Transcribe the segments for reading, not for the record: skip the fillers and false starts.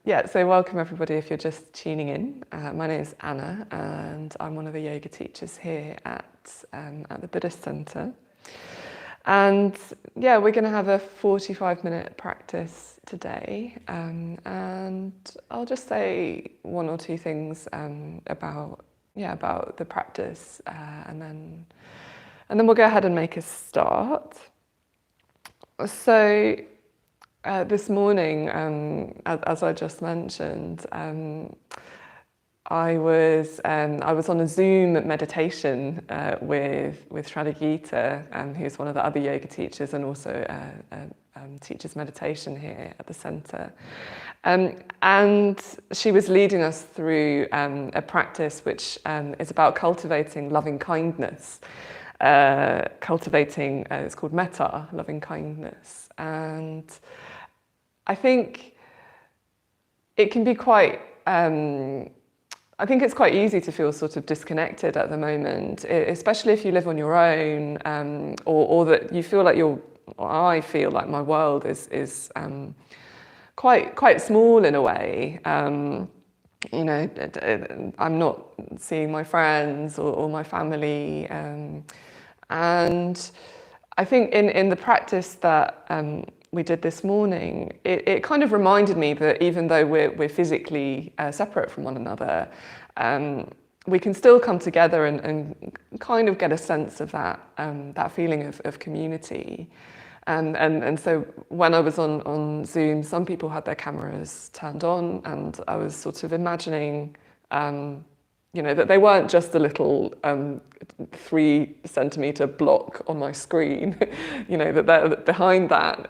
So welcome everybody if you're just tuning in. My name is Anna and I'm one of the yoga teachers here at the Buddhist Centre. And yeah, we're going to have a 45-minute practice today, and I'll just say one or two things about the practice, and then we'll go ahead and make a start. So this morning, as I just mentioned, I was on a Zoom meditation with Gita, who's one of the other yoga teachers and also teaches meditation here at the centre. And she was leading us through a practice which is about cultivating loving kindness. It's called metta, loving kindness. And I think it can be quite, I think it's quite easy to feel sort of disconnected at the moment, especially if you live on your own, or that you feel like I feel like my world is quite small in a way. You know, I'm not seeing my friends or my family, and I think in the practice that we did this morning, it kind of reminded me that even though we're physically separate from one another, we can still come together and kind of get a sense of that feeling of community. And so when I was on Zoom, some people had their cameras turned on, and I was sort of imagining, that they weren't just a little 3-centimetre block on my screen. That behind that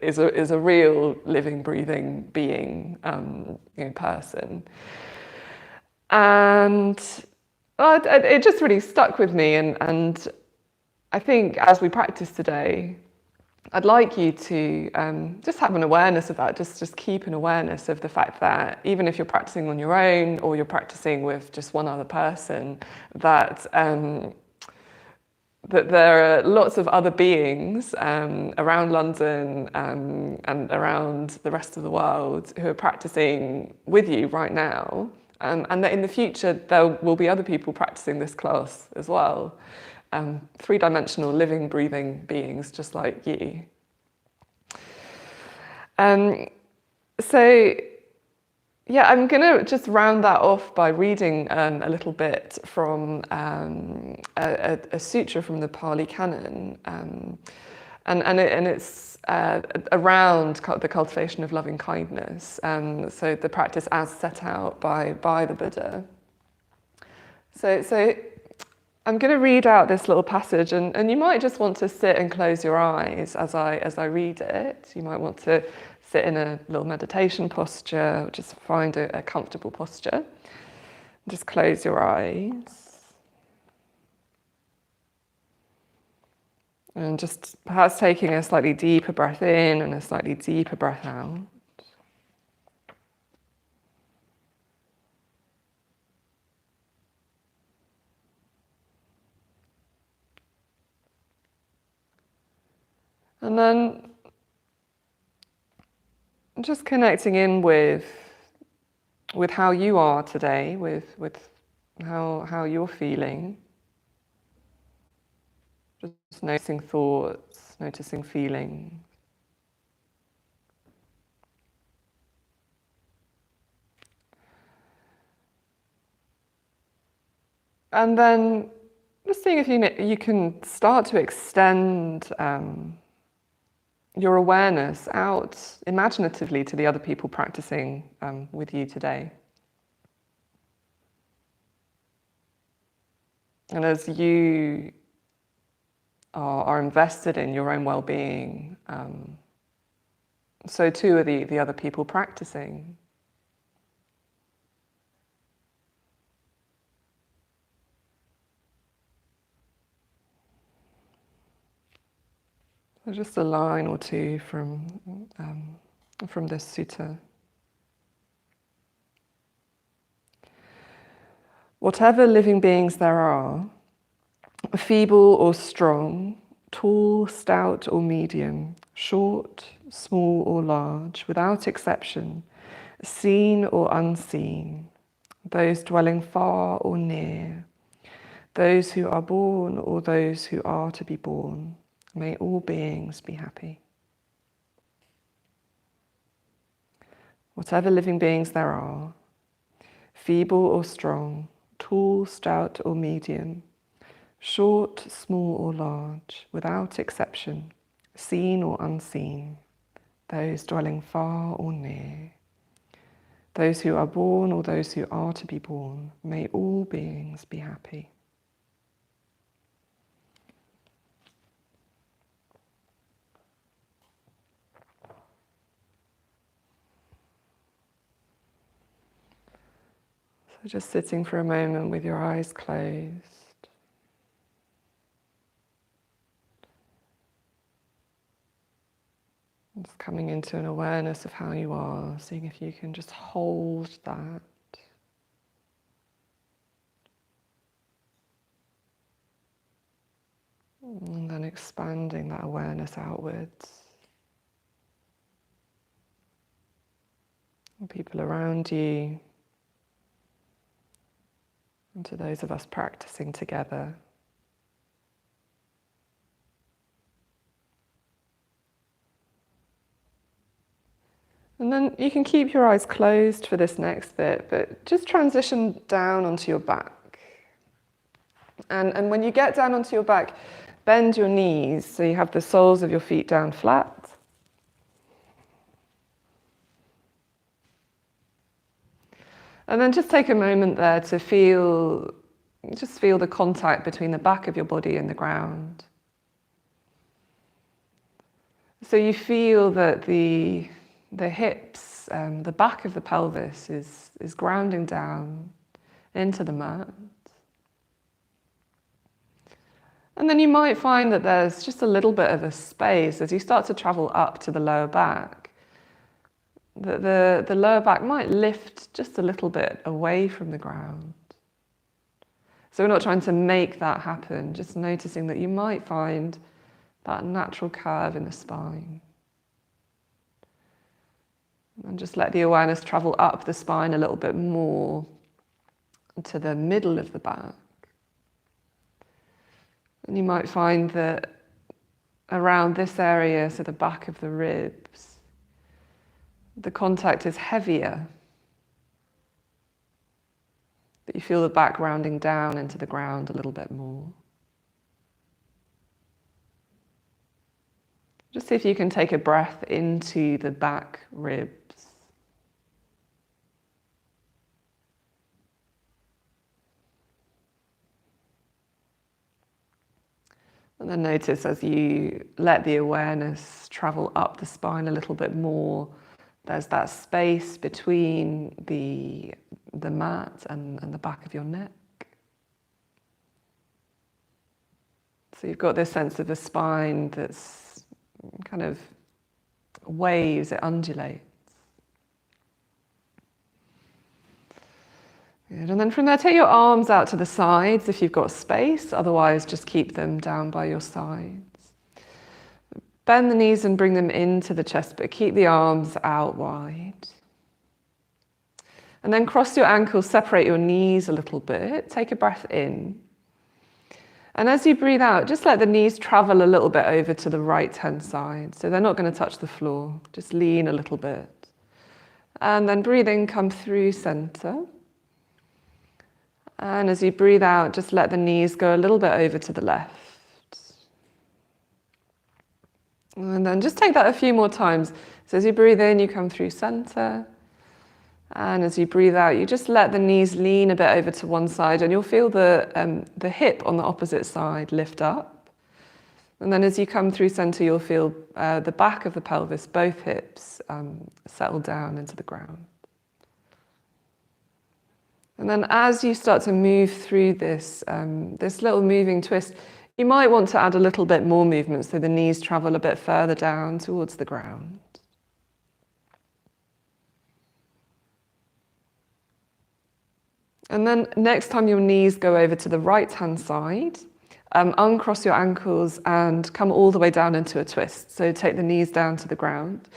is a real living, breathing being, person. And it just really stuck with me. And I think as we practice today, I'd like you to just have an awareness of that, just keep an awareness of the fact that even if you're practicing on your own or you're practicing with just one other person, that there are lots of other beings around London and around the rest of the world who are practicing with you right now, and that in the future there will be other people practicing this class as well. 3-dimensional living, breathing beings just like you. So yeah, I'm going to just round that off by reading a little bit from a sutra from the Pali Canon, and it's around the cultivation of loving kindness. So the practice as set out by the Buddha. So I'm going to read out this little passage, and you might just want to sit and close your eyes as I read it. You might want to sit in a little meditation posture, just find a comfortable posture. Just close your eyes. And just perhaps taking a slightly deeper breath in and a slightly deeper breath out. And then just connecting in with how you are today, with how you're feeling. Just noticing thoughts, noticing feelings. And then just seeing if you can start to extend your awareness out imaginatively to the other people practicing with you today. And as you are invested in your own well-being, so too are the other people practicing. So just a line or two from this sutta. Whatever living beings there are, feeble or strong, tall, stout or medium, short, small or large, without exception, seen or unseen, those dwelling far or near, those who are born or those who are to be born, may all beings be happy. Whatever living beings there are, feeble or strong, tall, stout or medium, short, small or large, without exception, seen or unseen, those dwelling far or near, those who are born or those who are to be born, may all beings be happy. So just sitting for a moment with your eyes closed. Just coming into an awareness of how you are, seeing if you can just hold that. And then expanding that awareness outwards. And people around you, and to those of us practicing together. And then you can keep your eyes closed for this next bit, but just transition down onto your back. And when you get down onto your back, bend your knees so you have the soles of your feet down flat. And then just take a moment there to feel the contact between the back of your body and the ground. So you feel that the hips, the back of the pelvis is grounding down into the mat. And then you might find that there's just a little bit of a space as you start to travel up to the lower back. The lower back might lift just a little bit away from the ground. So we're not trying to make that happen, just noticing that you might find that natural curve in the spine. And just let the awareness travel up the spine a little bit more to the middle of the back. And you might find that around this area, so the back of the ribs, the contact is heavier. That you feel the back rounding down into the ground a little bit more. Just see if you can take a breath into the back ribs. And then notice as you let the awareness travel up the spine a little bit more, there's that space between the mat and the back of your neck. So you've got this sense of a spine that's kind of waves, it undulates. Good. And then from there, take your arms out to the sides if you've got space, otherwise just keep them down by your sides. Bend the knees and bring them into the chest, but keep the arms out wide. And then cross your ankles, separate your knees a little bit. Take a breath in. And as you breathe out, just let the knees travel a little bit over to the right-hand side. So they're not going to touch the floor. Just lean a little bit. And then breathe in, come through center. And as you breathe out, just let the knees go a little bit over to the left. And then just take that a few more times. So as you breathe in, you come through center. And as you breathe out, you just let the knees lean a bit over to one side, and you'll feel the hip on the opposite side lift up. And then as you come through center, you'll feel the back of the pelvis, both hips, settle down into the ground. And then as you start to move through this little moving twist, you might want to add a little bit more movement so the knees travel a bit further down towards the ground. And then next time your knees go over to the right-hand side, uncross your ankles and come all the way down into a twist. So take the knees down to the ground.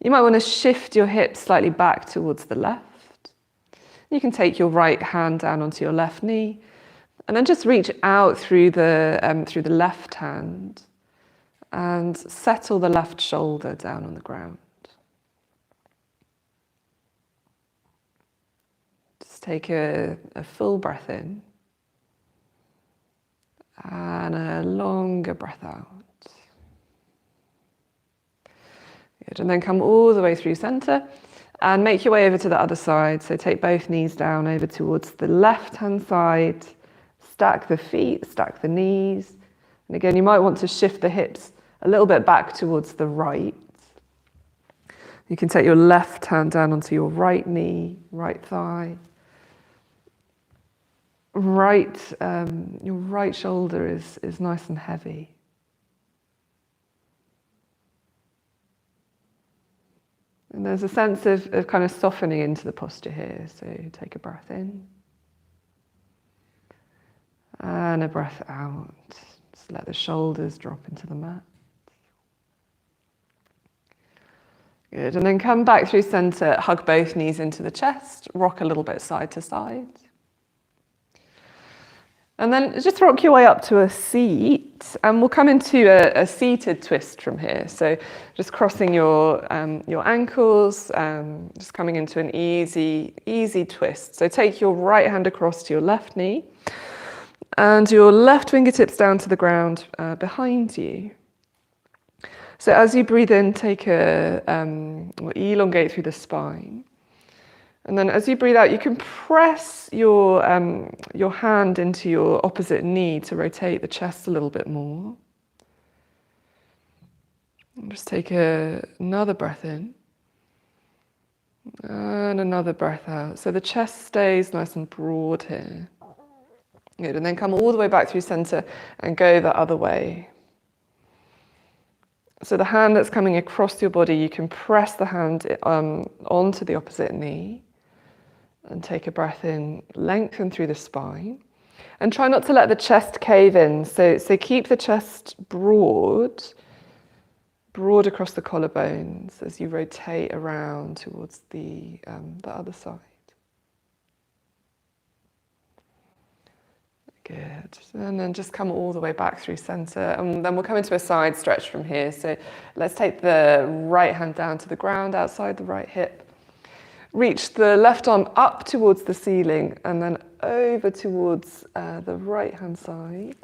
You might want to shift your hips slightly back towards the left. You can take your right hand down onto your left knee, and then just reach out through the left hand and settle the left shoulder down on the ground. Just take a full breath in and a longer breath out. Good, and then come all the way through center and make your way over to the other side. So take both knees down over towards the left-hand side, stack the feet, stack the knees. And again, you might want to shift the hips a little bit back towards the right. You can take your left hand down onto your right knee, right thigh. Your right shoulder is nice and heavy. And there's a sense of kind of softening into the posture here. So take a breath in. And a breath out. Just let the shoulders drop into the mat. Good. And then come back through center, hug both knees into the chest, rock a little bit side to side. And then just rock your way up to a seat, and we'll come into a seated twist from here. So just crossing your ankles, just coming into an easy twist. So take your right hand across to your left knee, and your left fingertips down to the ground behind you. So as you breathe in, elongate through the spine. And then as you breathe out, you can press your hand into your opposite knee to rotate the chest a little bit more. And just take another breath in. And another breath out. So the chest stays nice and broad here. Good. And then come all the way back through center and go the other way. So the hand that's coming across your body, you can press the hand onto the opposite knee. And take a breath in, lengthen through the spine. And try not to let the chest cave in. So keep the chest broad across the collarbones as you rotate around towards the other side. Good. And then just come all the way back through center. And then we'll come into a side stretch from here. So let's take the right hand down to the ground outside the right hip. Reach the left arm up towards the ceiling and then over towards the right-hand side.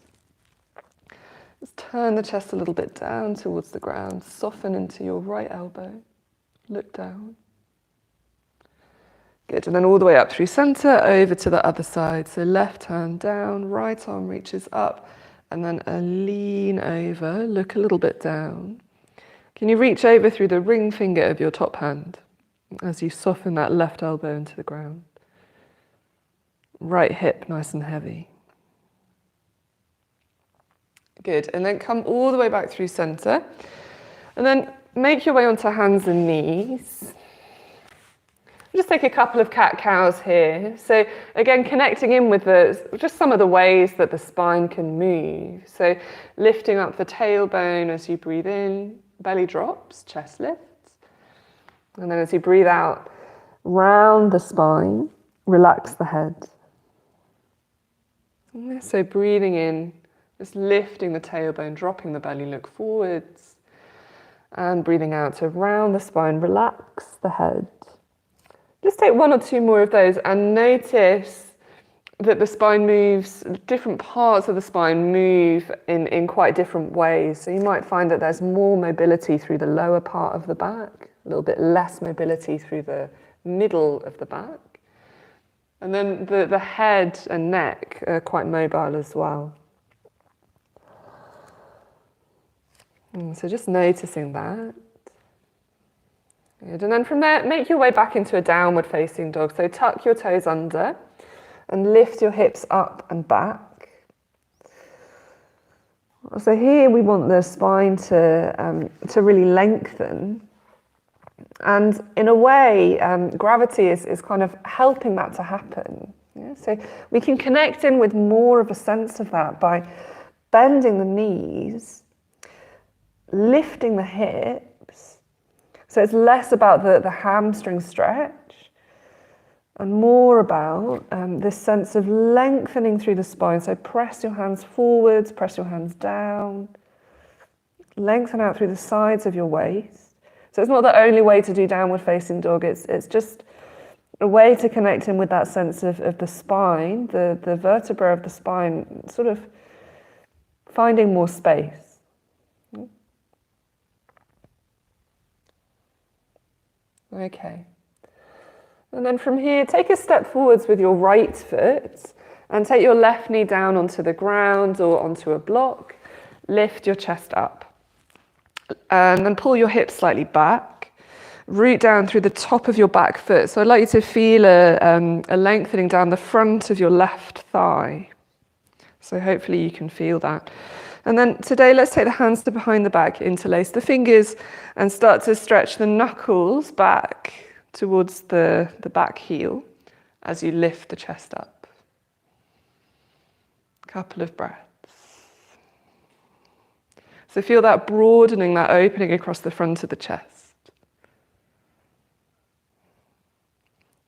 Just turn the chest a little bit down towards the ground. Soften into your right elbow. Look down. Good, and then all the way up through center, over to the other side. So left hand down, right arm reaches up, and then a lean over. Look a little bit down. Can you reach over through the ring finger of your top hand? As you soften that left elbow into the ground. Right hip nice and heavy. Good, and then come all the way back through center. And then make your way onto hands and knees. Just take a couple of cat-cows here. So again, connecting in with just some of the ways that the spine can move. So lifting up the tailbone as you breathe in, belly drops, chest lifts. And then as you breathe out, round the spine, relax the head. So breathing in, just lifting the tailbone, dropping the belly, look forwards. And breathing out, so round the spine, relax the head. Just take one or two more of those and notice that the spine moves, different parts of the spine move in quite different ways. So you might find that there's more mobility through the lower part of the back, a little bit less mobility through the middle of the back. And then the head and neck are quite mobile as well. So just noticing that. Good. And then from there, make your way back into a downward facing dog. So tuck your toes under and lift your hips up and back. So here we want the spine to really lengthen. And in a way, gravity is kind of helping that to happen. Yeah? So we can connect in with more of a sense of that by bending the knees, lifting the hips, So it's less about the hamstring stretch and more about this sense of lengthening through the spine. So press your hands forwards, press your hands down, lengthen out through the sides of your waist. So it's not the only way to do downward facing dog, it's just a way to connect in with that sense of the spine, the vertebra of the spine, sort of finding more space. Okay. And then from here, take a step forwards with your right foot and take your left knee down onto the ground or onto a block. Lift your chest up. And then pull your hips slightly back. Root down through the top of your back foot. So I'd like you to feel a lengthening down the front of your left thigh. So hopefully you can feel that. And then today, let's take the hands to behind the back, interlace the fingers, and start to stretch the knuckles back towards the back heel as you lift the chest up. Couple of breaths. So feel that broadening, that opening across the front of the chest.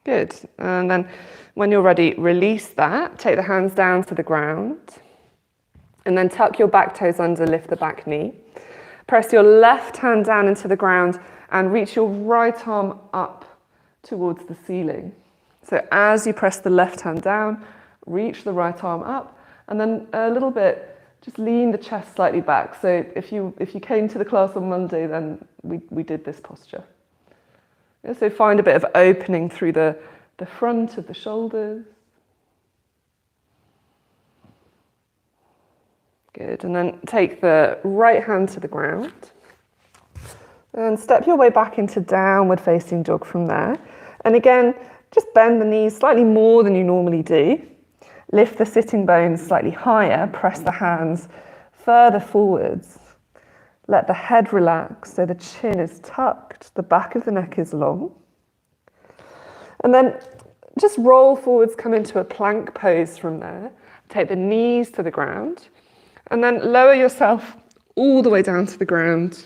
Good. And then when you're ready, release that. Take the hands down to the ground. And then tuck your back toes under, lift the back knee. Press your left hand down into the ground and reach your right arm up towards the ceiling. So as you press the left hand down, reach the right arm up, and then a little bit, just lean the chest slightly back. So if you came to the class on Monday, then we did this posture. Yeah, so find a bit of opening through the front of the shoulders. Good, and then take the right hand to the ground and step your way back into downward facing dog from there. And again, just bend the knees slightly more than you normally do. Lift the sitting bones slightly higher, press the hands further forwards. Let the head relax so the chin is tucked, the back of the neck is long. And then just roll forwards, come into a plank pose from there. Take the knees to the ground. And then lower yourself all the way down to the ground.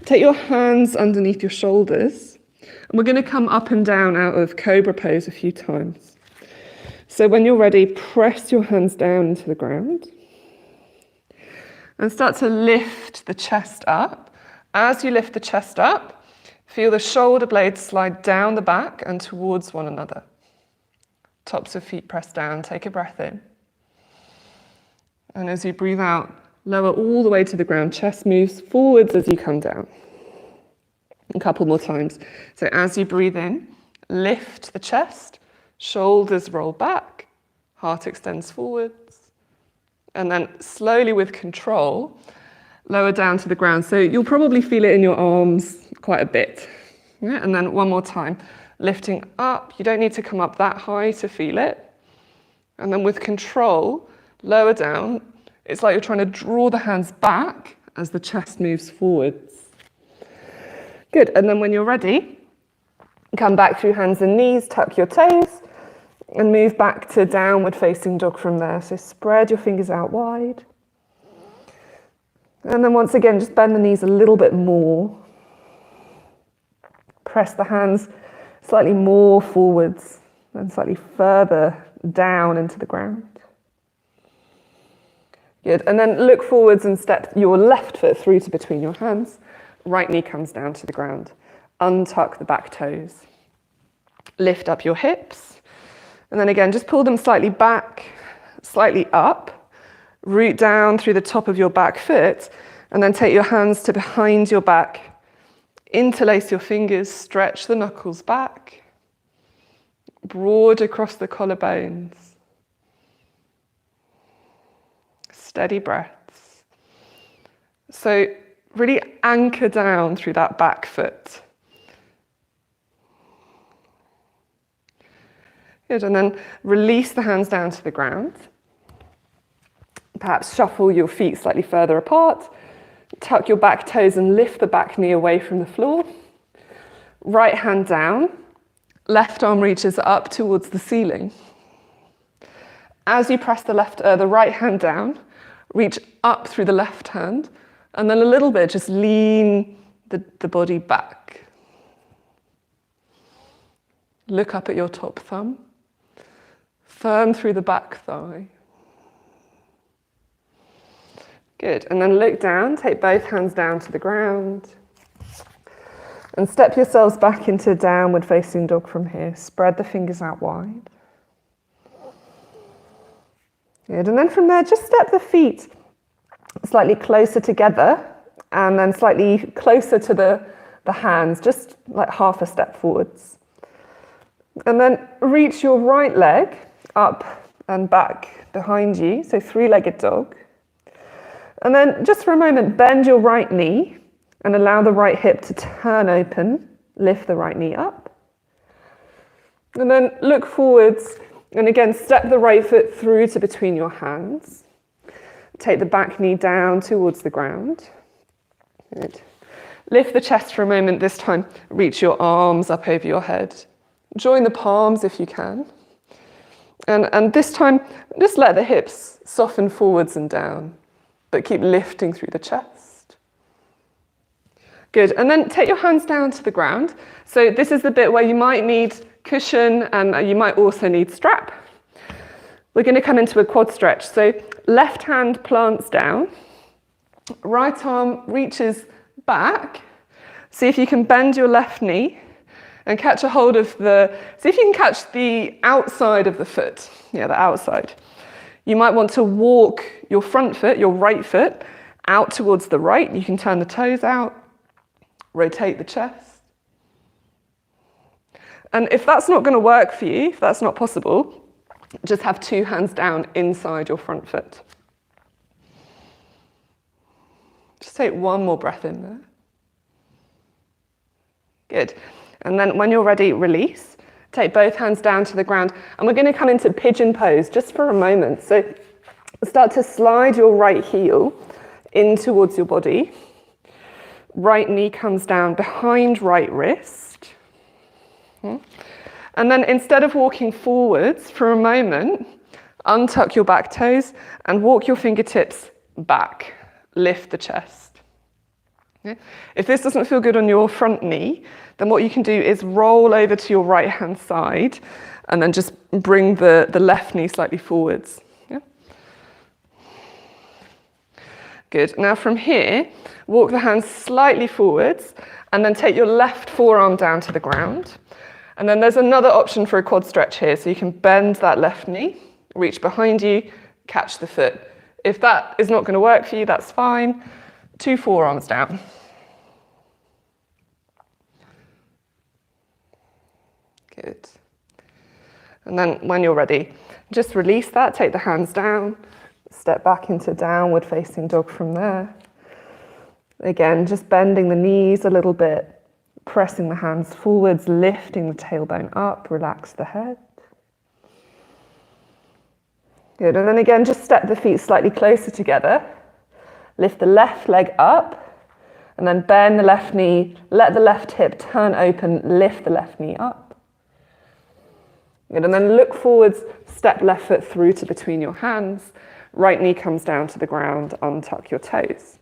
Take your hands underneath your shoulders. And we're going to come up and down out of cobra pose a few times. So when you're ready, press your hands down into the ground. And start to lift the chest up. As you lift the chest up, feel the shoulder blades slide down the back and towards one another. Tops of feet press down. Take a breath in. And as you breathe out, lower all the way to the ground. Chest moves forwards as you come down. A couple more times. So as you breathe in, lift the chest, shoulders roll back, heart extends forwards. And then slowly with control, lower down to the ground. So you'll probably feel it in your arms quite a bit. Yeah? And then one more time, lifting up. You don't need to come up that high to feel it. And then with control, lower down. It's like you're trying to draw the hands back as the chest moves forwards. Good, and then when you're ready, come back through hands and knees, tuck your toes, and move back to downward facing dog from there. So spread your fingers out wide. And then once again, just bend the knees a little bit more. Press the hands slightly more forwards and slightly further down into the ground. Good, and then look forwards and step your left foot through to between your hands. Right knee comes down to the ground. Untuck the back toes. Lift up your hips. And then again, just pull them slightly back, slightly up. Root down through the top of your back foot. And then take your hands to behind your back. Interlace your fingers, stretch the knuckles back. Broad across the collarbones. Steady breaths. So really anchor down through that back foot. Good, and then release the hands down to the ground. Perhaps shuffle your feet slightly further apart. Tuck your back toes and lift the back knee away from the floor. Right hand down. Left arm reaches up towards the ceiling. As you press the right hand down, reach up through the left hand, and then a little bit, just lean the body back. Look up at your top thumb. Firm through the back thigh. Good, and then look down, take both hands down to the ground. And step yourselves back into downward facing dog from here. Spread the fingers out wide. Good, and then from there, just step the feet slightly closer together and then slightly closer to the hands, just like half a step forwards. And then reach your right leg up and back behind you, so three-legged dog. And then just for a moment, bend your right knee and allow the right hip to turn open. Lift the right knee up. And then look forwards and again, step the right foot through to between your hands. Take the back knee down towards the ground. Good. Lift the chest for a moment. This time, reach your arms up over your head. Join the palms if you can. And this time, just let the hips soften forwards and down, but keep lifting through the chest. Good, and then take your hands down to the ground. So this is the bit where you might need cushion and you might also need strap. We're going to come into a quad stretch. So left hand plants down, right arm reaches back. See if you can bend your left knee and catch a hold of see if you can catch the outside of the foot. Yeah, the outside. You might want to walk your front foot, your right foot, out towards the right. You can turn the toes out, rotate the chest. And if that's not going to work for you, if that's not possible, just have two hands down inside your front foot. Just take one more breath in there. Good. And then when you're ready, release. Take both hands down to the ground. And we're going to come into pigeon pose just for a moment. So start to slide your right heel in towards your body. Right knee comes down behind right wrist. And then instead of walking forwards for a moment, untuck your back toes and walk your fingertips back. Lift the chest. Okay? If this doesn't feel good on your front knee, then what you can do is roll over to your right hand side and then just bring the left knee slightly forwards. Yeah? Good. Now from here, walk the hands slightly forwards and then take your left forearm down to the ground. And then there's another option for a quad stretch here. So you can bend that left knee, reach behind you, catch the foot. If that is not going to work for you, that's fine. Two forearms down. Good. And then when you're ready, just release that, take the hands down, step back into downward facing dog from there. Again, just bending the knees a little bit. Pressing the hands forwards, lifting the tailbone up, relax the head. Good, and then again, just step the feet slightly closer together. Lift the left leg up, and then bend the left knee, let the left hip turn open, lift the left knee up. Good, and then look forwards, step left foot through to between your hands, right knee comes down to the ground, untuck your toes.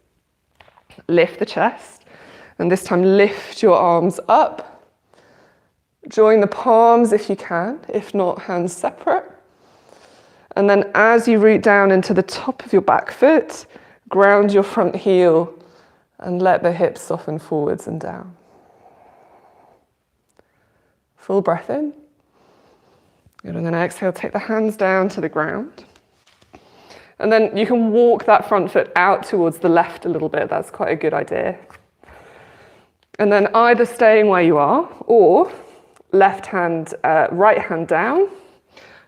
Lift the chest. And this time lift your arms up. Join the palms if you can, if not, hands separate. And then as you root down into the top of your back foot, ground your front heel and let the hips soften forwards and down. Full breath in. Good, and then exhale, take the hands down to the ground. And then you can walk that front foot out towards the left a little bit. That's quite a good idea. And then either staying where you are or right hand down,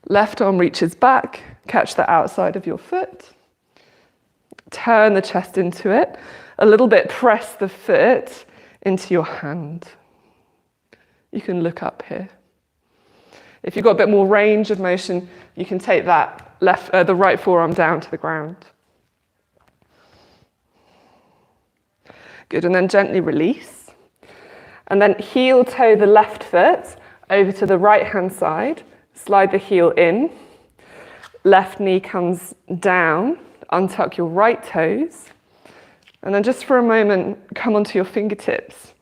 left arm reaches back, catch the outside of your foot, turn the chest into it, a little bit press the foot into your hand. You can look up here. If you've got a bit more range of motion, you can take that the right forearm down to the ground. Good, and then gently release. And then heel toe the left foot over to the right hand side, slide the heel in, left knee comes down, untuck your right toes, And then just for a moment, come onto your fingertips.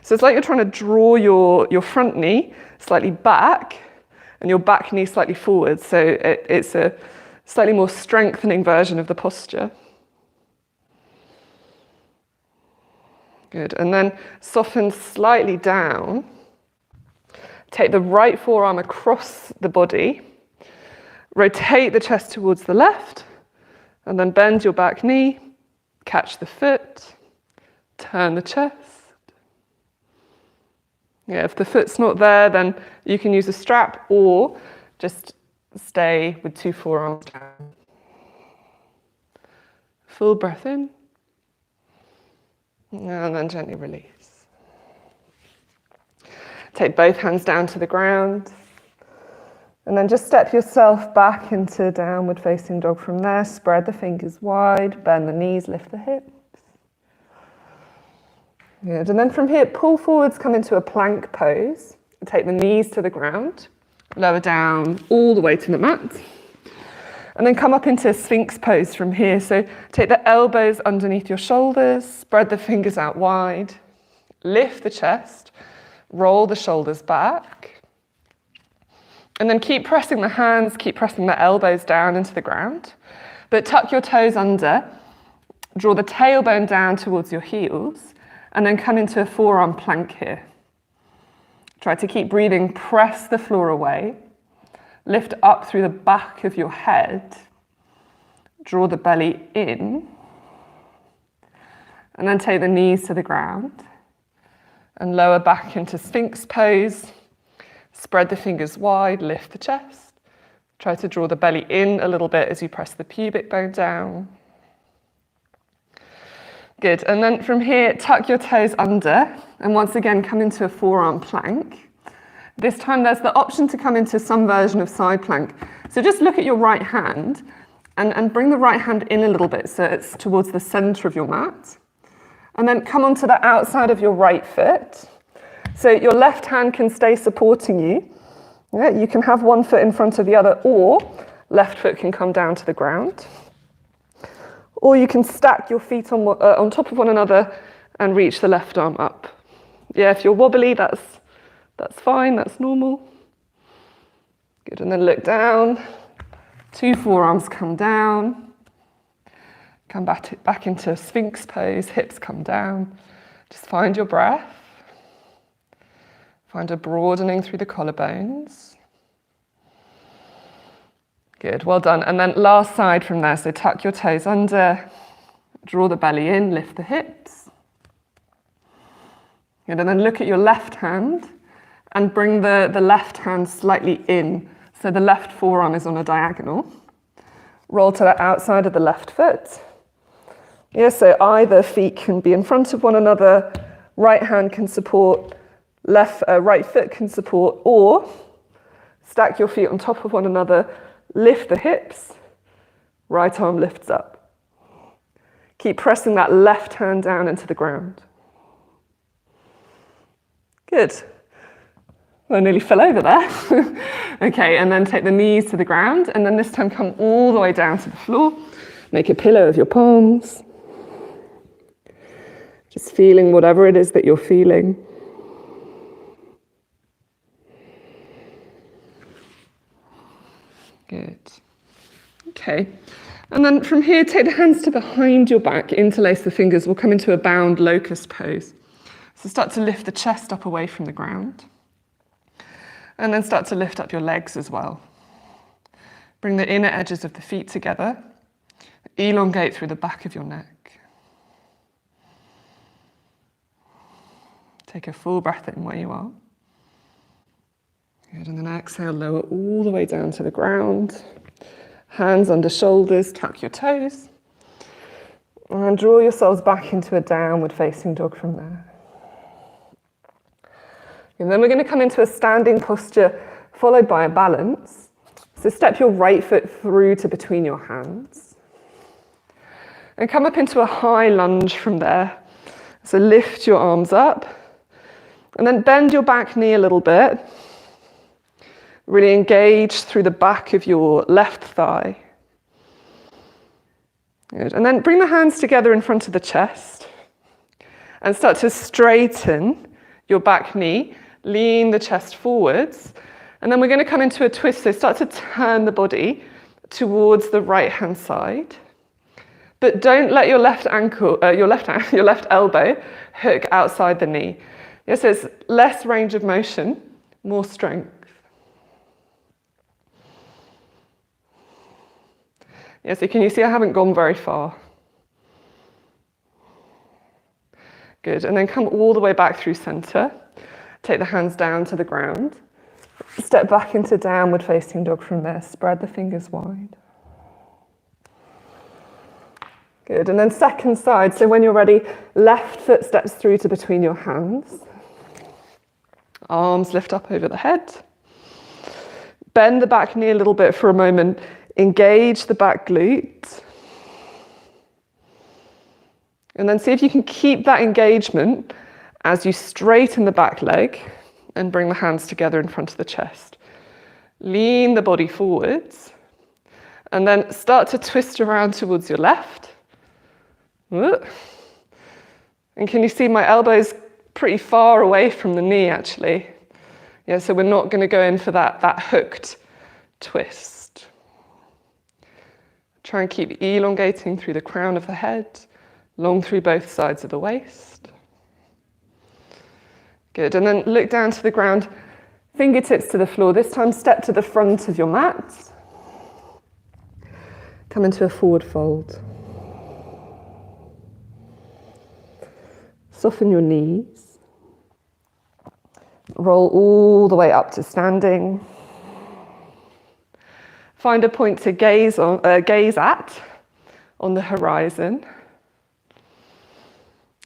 So it's like you're trying to draw your front knee slightly back and your back knee slightly forward. So it's a slightly more strengthening version of the posture. Good. And then soften slightly down. Take the right forearm across the body. Rotate the chest towards the left. And then bend your back knee. Catch the foot. Turn the chest. Yeah, if the foot's not there, then you can use a strap or just stay with 2 forearms down. Full breath in. And then gently release. Take both hands down to the ground. And then just step yourself back into downward facing dog from there. Spread the fingers wide, bend the knees, lift the hips. Good. And then from here, pull forwards, come into a plank pose. Take the knees to the ground. Lower down all the way to the mat. And then come up into a Sphinx pose from here. So take the elbows underneath your shoulders, spread the fingers out wide, lift the chest, roll the shoulders back. And then keep pressing the hands, keep pressing the elbows down into the ground. But tuck your toes under, draw the tailbone down towards your heels, and then come into a forearm plank here. Try to keep breathing, press the floor away. Lift up through the back of your head. Draw the belly in. And then take the knees to the ground. And lower back into Sphinx pose. Spread the fingers wide, lift the chest. Try to draw the belly in a little bit as you press the pubic bone down. Good, and then from here, tuck your toes under. And once again, come into a forearm plank. This time there's the option to come into some version of side plank. So just look at your right hand and bring the right hand in a little bit so it's towards the center of your mat. And then come onto the outside of your right foot. So your left hand can stay supporting you. Yeah, you can have one foot in front of the other, or left foot can come down to the ground. Or you can stack your feet on top of one another and reach the left arm up. Yeah, if you're wobbly, that's fine, that's normal. Good, and then look down. 2 forearms come down. Come back into Sphinx pose, hips come down. Just find your breath. Find a broadening through the collarbones. Good, well done. And then last side from there, so tuck your toes under, draw the belly in, lift the hips. Good, and then look at your left hand and bring the left hand slightly in. So the left forearm is on a diagonal. Roll to the outside of the left foot. Yeah, so either feet can be in front of one another, right hand can support, right foot can support, or stack your feet on top of one another, lift the hips, right arm lifts up. Keep pressing that left hand down into the ground. Good. I nearly fell over there. Okay, and then take the knees to the ground, and then this time come all the way down to the floor. Make a pillow of your palms. Just feeling whatever it is that you're feeling. Good. Okay. And then from here, take the hands to behind your back, interlace the fingers. We'll come into a bound locus pose. So start to lift the chest up away from the ground. And then start to lift up your legs as well. Bring the inner edges of the feet together. Elongate through the back of your neck. Take a full breath in where you are. Good, and then exhale, lower all the way down to the ground. Hands under shoulders, tuck your toes. And draw yourselves back into a downward facing dog from there. And then we're going to come into a standing posture followed by a balance. So step your right foot through to between your hands. And come up into a high lunge from there. So lift your arms up. And then bend your back knee a little bit. Really engage through the back of your left thigh. Good. And then bring the hands together in front of the chest and start to straighten your back knee. Lean the chest forwards. And then we're going to come into a twist. So start to turn the body towards the right-hand side. But don't let your left ankle, your left elbow hook outside the knee. Yes, so it's less range of motion, more strength. Yeah, so can you see I haven't gone very far? Good, and then come all the way back through center. Take the hands down to the ground. Step back into downward facing dog from there. Spread the fingers wide. Good, and then second side. So when you're ready, left foot steps through to between your hands. Arms lift up over the head. Bend the back knee a little bit for a moment. Engage the back glute. And then see if you can keep that engagement as you straighten the back leg and bring the hands together in front of the chest. Lean the body forwards and then start to twist around towards your left. And can you see my elbows pretty far away from the knee actually? Yeah, so we're not going to go in for that hooked twist. Try and keep elongating through the crown of the head, long through both sides of the waist. Good, and then look down to the ground, fingertips to the floor. This time step to the front of your mat. Come into a forward fold. Soften your knees. Roll all the way up to standing. Find a point to gaze at on the horizon.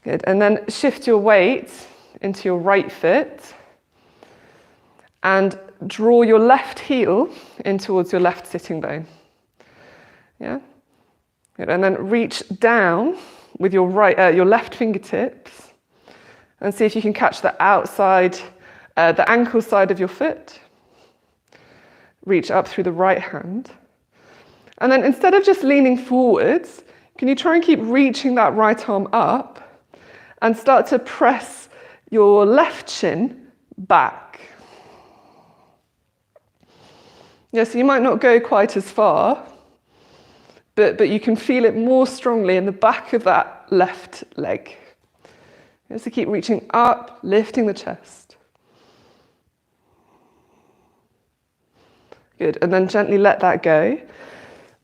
Good, and then shift your weight into your right foot and draw your left heel in towards your left sitting bone. Yeah? Good, and then reach down with your left fingertips and see if you can catch the outside, the ankle side of your foot. Reach up through the right hand. And then instead of just leaning forwards, can you try and keep reaching that right arm up and start to press your left shin back. Yeah, so you might not go quite as far, but you can feel it more strongly in the back of that left leg. Yeah, so keep reaching up, lifting the chest. Good, and then gently let that go.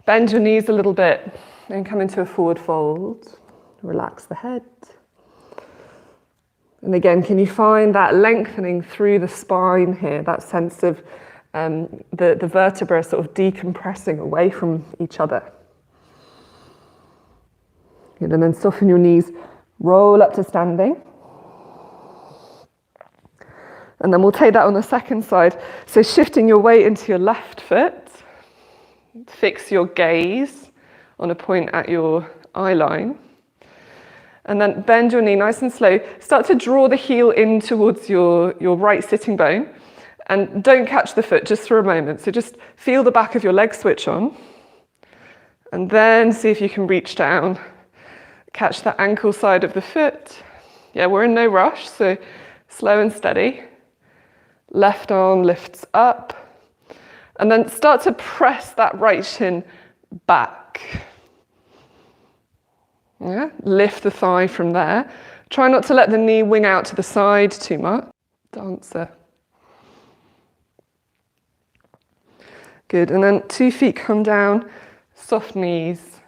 Bend your knees a little bit and come into a forward fold. Relax the head. And again, can you find that lengthening through the spine here, that sense of the vertebrae sort of decompressing away from each other. Good, and then soften your knees, roll up to standing. And then we'll take that on the second side. So shifting your weight into your left foot, fix your gaze on a point at your eye line. And then bend your knee nice and slow. Start to draw the heel in towards your right sitting bone. And don't catch the foot just for a moment. So just feel the back of your leg switch on. And then see if you can reach down. Catch the ankle side of the foot. Yeah, we're in no rush, so slow and steady. Left arm lifts up. And then start to press that right shin back. Yeah, lift the thigh from there. Try not to let the knee wing out to the side too much. Dancer. Good, and then 2 feet come down, soft knees,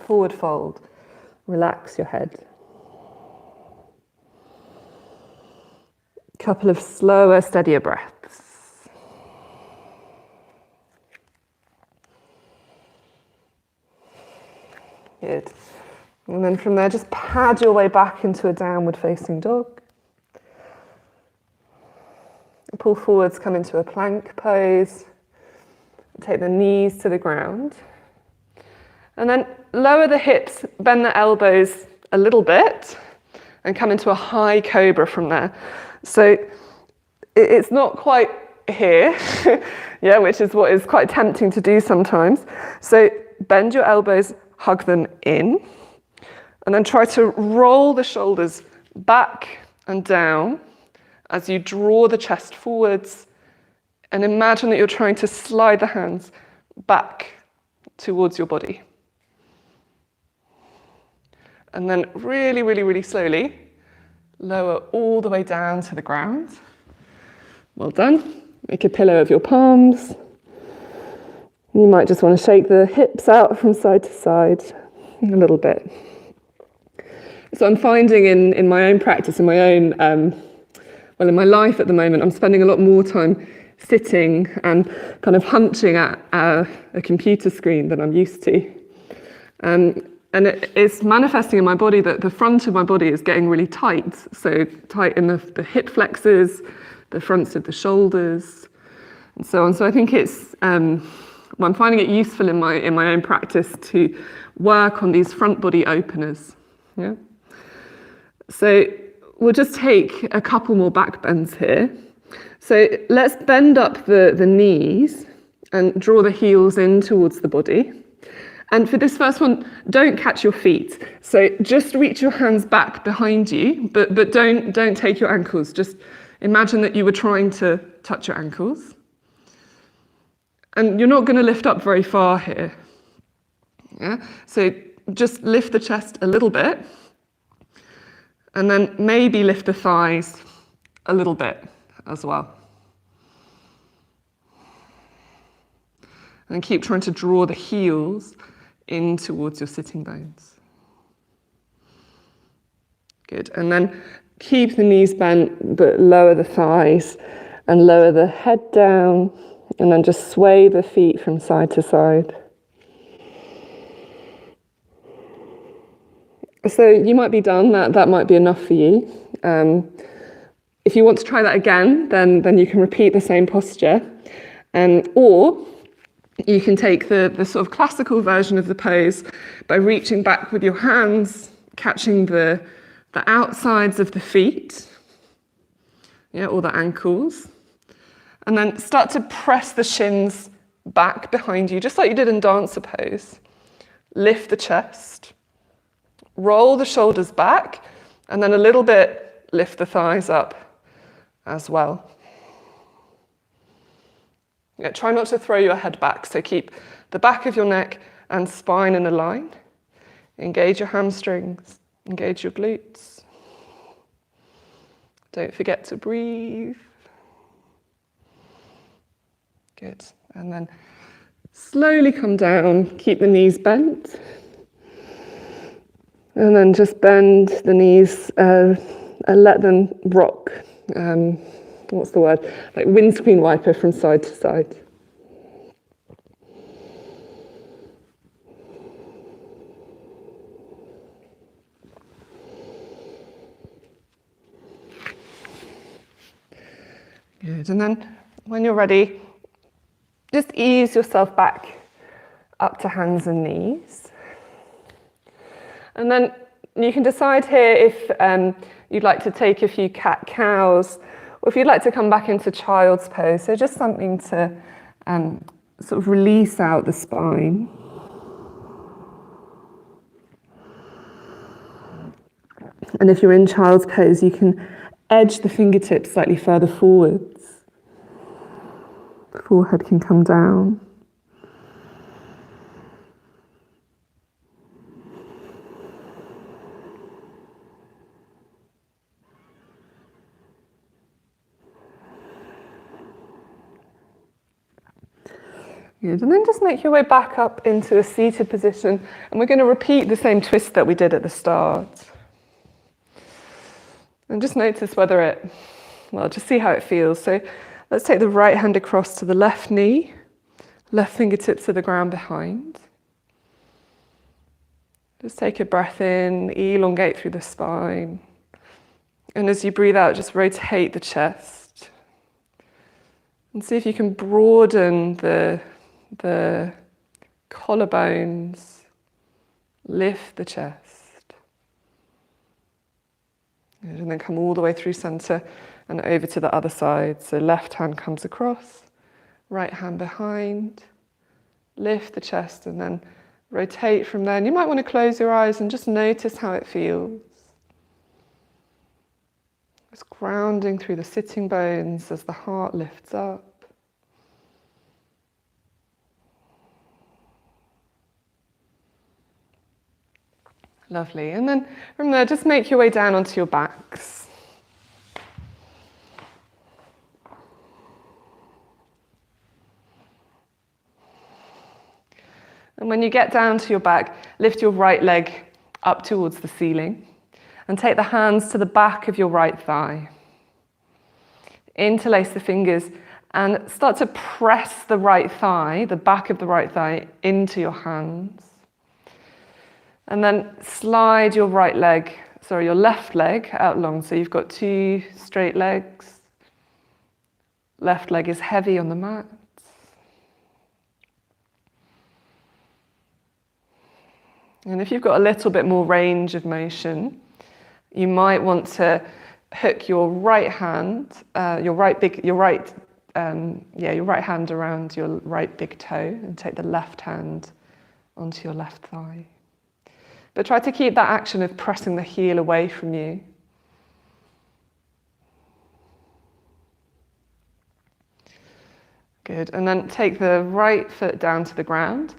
forward fold. Relax your head. Couple of slower, steadier breaths. Good. And then from there, just pad your way back into a downward facing dog. Pull forwards, come into a plank pose. Take the knees to the ground. And then lower the hips, bend the elbows a little bit, and come into a high cobra from there. So it's not quite here, yeah, which is what is quite tempting to do sometimes. So bend your elbows, hug them in. And then try to roll the shoulders back and down as you draw the chest forwards. And imagine that you're trying to slide the hands back towards your body. And then really, really, really slowly, lower all the way down to the ground. Well done. Make a pillow of your palms. You might just want to shake the hips out from side to side a little bit. So I'm finding in my own practice, in my own, in my life at the moment, I'm spending a lot more time sitting and kind of hunching at a computer screen than I'm used to. And it's manifesting in my body that the front of my body is getting really tight. So tight in the hip flexors, the fronts of the shoulders, and so on. So I think it's, I'm finding it useful in my own practice to work on these front body openers. Yeah. So we'll just take a couple more back bends here. So let's bend up the knees and draw the heels in towards the body. And for this first one, don't catch your feet. So just reach your hands back behind you, but don't take your ankles. Just imagine that you were trying to touch your ankles. And you're not going to lift up very far here. Yeah? So just lift the chest a little bit. And then maybe lift the thighs a little bit as well. And keep trying to draw the heels in towards your sitting bones. Good. And then keep the knees bent, but lower the thighs and lower the head down, and then just sway the feet from side to side. So you might be done, that might be enough for you. If you want to try that again, then you can repeat the same posture. Or you can take the sort of classical version of the pose by reaching back with your hands, catching the outsides of the feet, or the ankles, and then start to press the shins back behind you, just like you did in dancer pose. Lift the chest, roll the shoulders back, and then a little bit lift the thighs up as well. Yeah, try not to throw your head back, so keep the back of your neck and spine in a line. Engage your hamstrings, engage your glutes. Don't forget to breathe. Good. And then slowly come down, keep the knees bent. And then just bend the knees and let them rock. What's the word? Like windscreen wiper from side to side. Good. And then when you're ready, just ease yourself back up to hands and knees. And then you can decide here if you'd like to take a few cat-cows, or if you'd like to come back into child's pose. So just something to sort of release out the spine. And if you're in child's pose, you can edge the fingertips slightly further forwards. The forehead can come down. Good. And then just make your way back up into a seated position, and we're going to repeat the same twist that we did at the start. And just notice whether just see how it feels. So let's take the right hand across to the left knee, left fingertips to the ground behind. Just take a breath in, elongate through the spine. And as you breathe out, just rotate the chest. And see if you can broaden the collarbones, lift the chest. Good. And then come all the way through center and over to the other side. So left hand comes across, right hand behind, lift the chest, and then rotate from there. And you might want to close your eyes and just notice how it feels. Just grounding through the sitting bones as the heart lifts up. Lovely. And then from there, just make your way down onto your backs. And when you get down to your back, lift your right leg up towards the ceiling and take the hands to the back of your right thigh. Interlace the fingers and start to press the right thigh, the back of the right thigh, into your hands. And then slide your your left leg out long. So you've got two straight legs. Left leg is heavy on the mat. And if you've got a little bit more range of motion, you might want to hook your right hand, your right hand around your right big toe and take the left hand onto your left thigh. But try to keep that action of pressing the heel away from you. Good, and then take the right foot down to the ground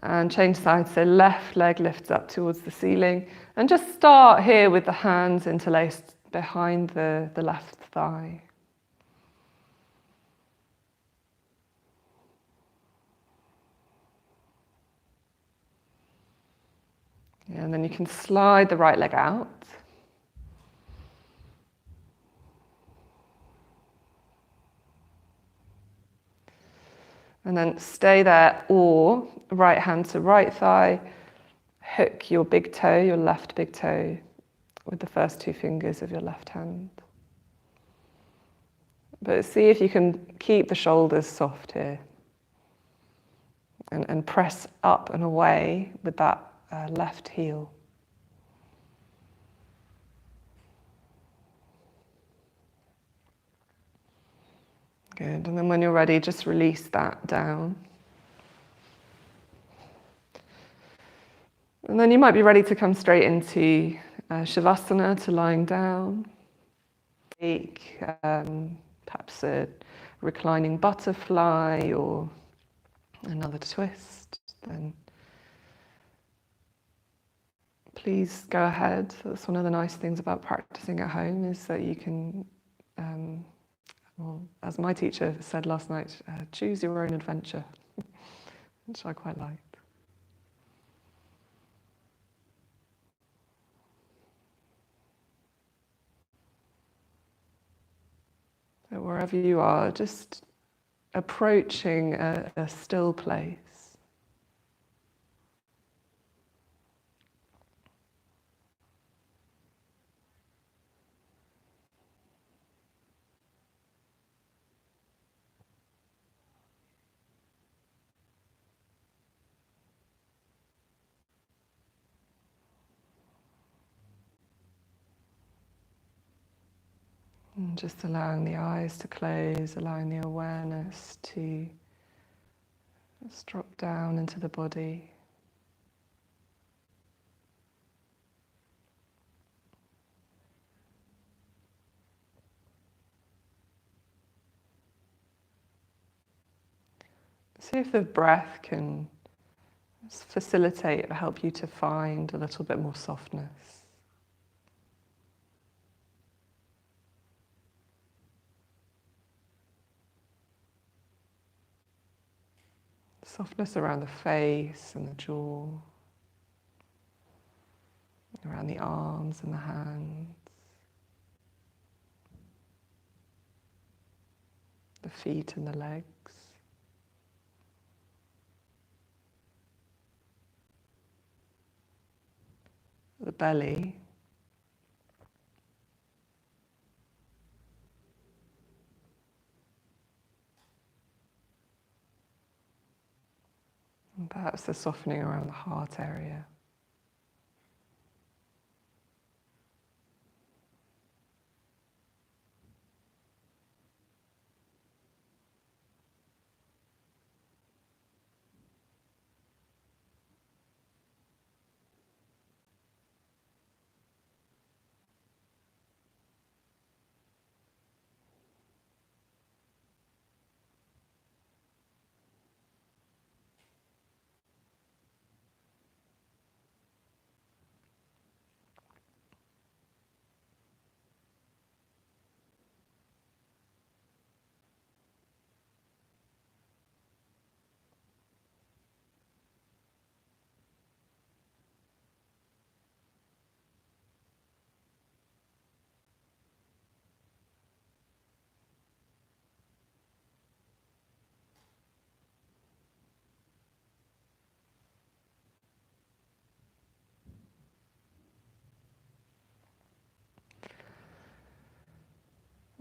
and change sides, so left leg lifts up towards the ceiling. And just start here with the hands interlaced behind the left thigh. And then you can slide the right leg out. And then stay there, or right hand to right thigh, hook your big toe, your left big toe, with the first two fingers of your left hand. But see if you can keep the shoulders soft here. And press up and away with that left heel. Good, and then when you're ready, just release that down. And then you might be ready to come straight into Shavasana, to lying down. Take perhaps a reclining butterfly or another twist. Then please go ahead. That's one of the nice things about practicing at home, is that you can well, as my teacher said last night, choose your own adventure, which I quite liked. So wherever you are, just approaching a still place. And just allowing the eyes to close, allowing the awareness to just drop down into the body. See if the breath can facilitate or help you to find a little bit more softness. Softness around the face and the jaw, around the arms and the hands, the feet and the legs, the belly, and perhaps the softening around the heart area.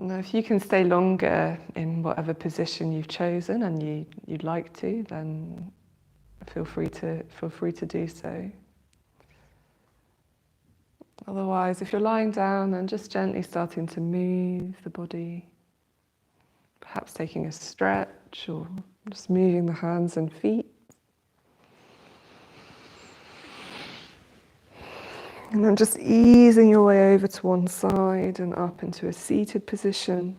Now, if you can stay longer in whatever position you've chosen and you'd like to, then feel free to do so. Otherwise, if you're lying down, then just gently starting to move the body, perhaps taking a stretch or just moving the hands and feet. And then just easing your way over to one side and up into a seated position.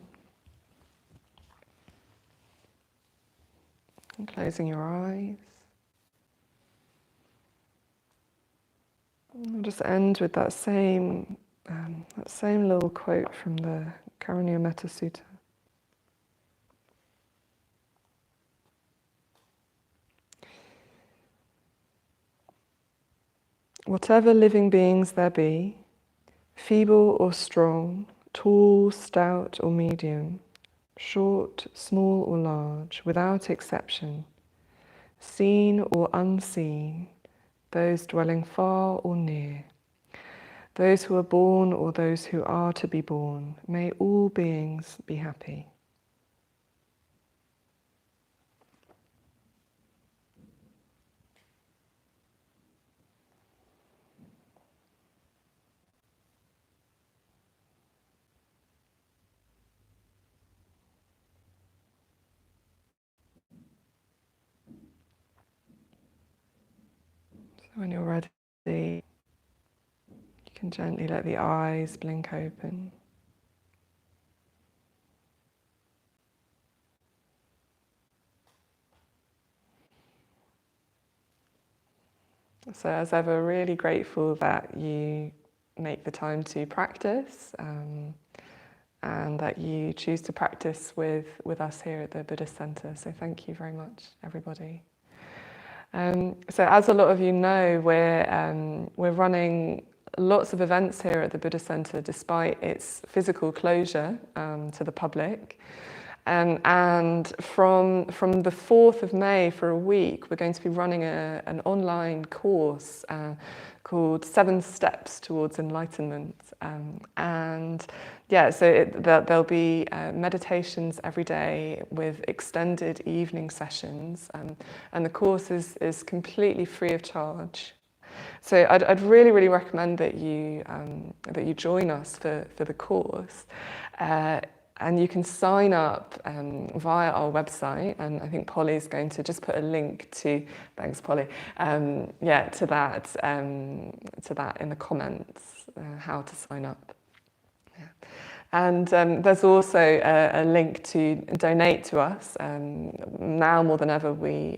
And closing your eyes. And I'll just end with that same little quote from the Karaniya Metta Sutta. Whatever living beings there be, feeble or strong, tall, stout or medium, short, small or large, without exception, seen or unseen, those dwelling far or near, those who are born or those who are to be born, may all beings be happy. So when you're ready, you can gently let the eyes blink open. So as ever, really grateful that you make the time to practice and that you choose to practice with us here at the Buddhist Centre. So thank you very much, everybody. So as a lot of you know, we're running lots of events here at the Buddhist Centre despite its physical closure to the public. And from the 4th of May for a week, we're going to be running an online course called 7 Steps Towards Enlightenment. And yeah, so there'll be meditations every day with extended evening sessions. And the course is completely free of charge. So I'd really, really recommend that you join us for the course. And you can sign up via our website, and I think Polly's going to just put a link to, thanks Polly, to that in the comments, how to sign up. Yeah. And there's also a link to donate to us. Now more than ever, we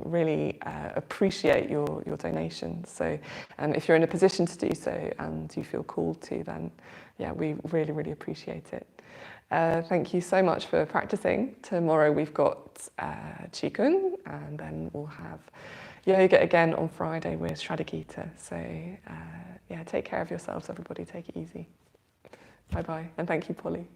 really appreciate your donations. So if you're in a position to do so and you feel called to, then yeah, we really, really appreciate it. Thank you so much for practicing. Tomorrow we've got Qigong, and then we'll have yoga again on Friday with Shraddha-Gita. So yeah, take care of yourselves, everybody. Take it easy. Bye-bye, and thank you, Polly.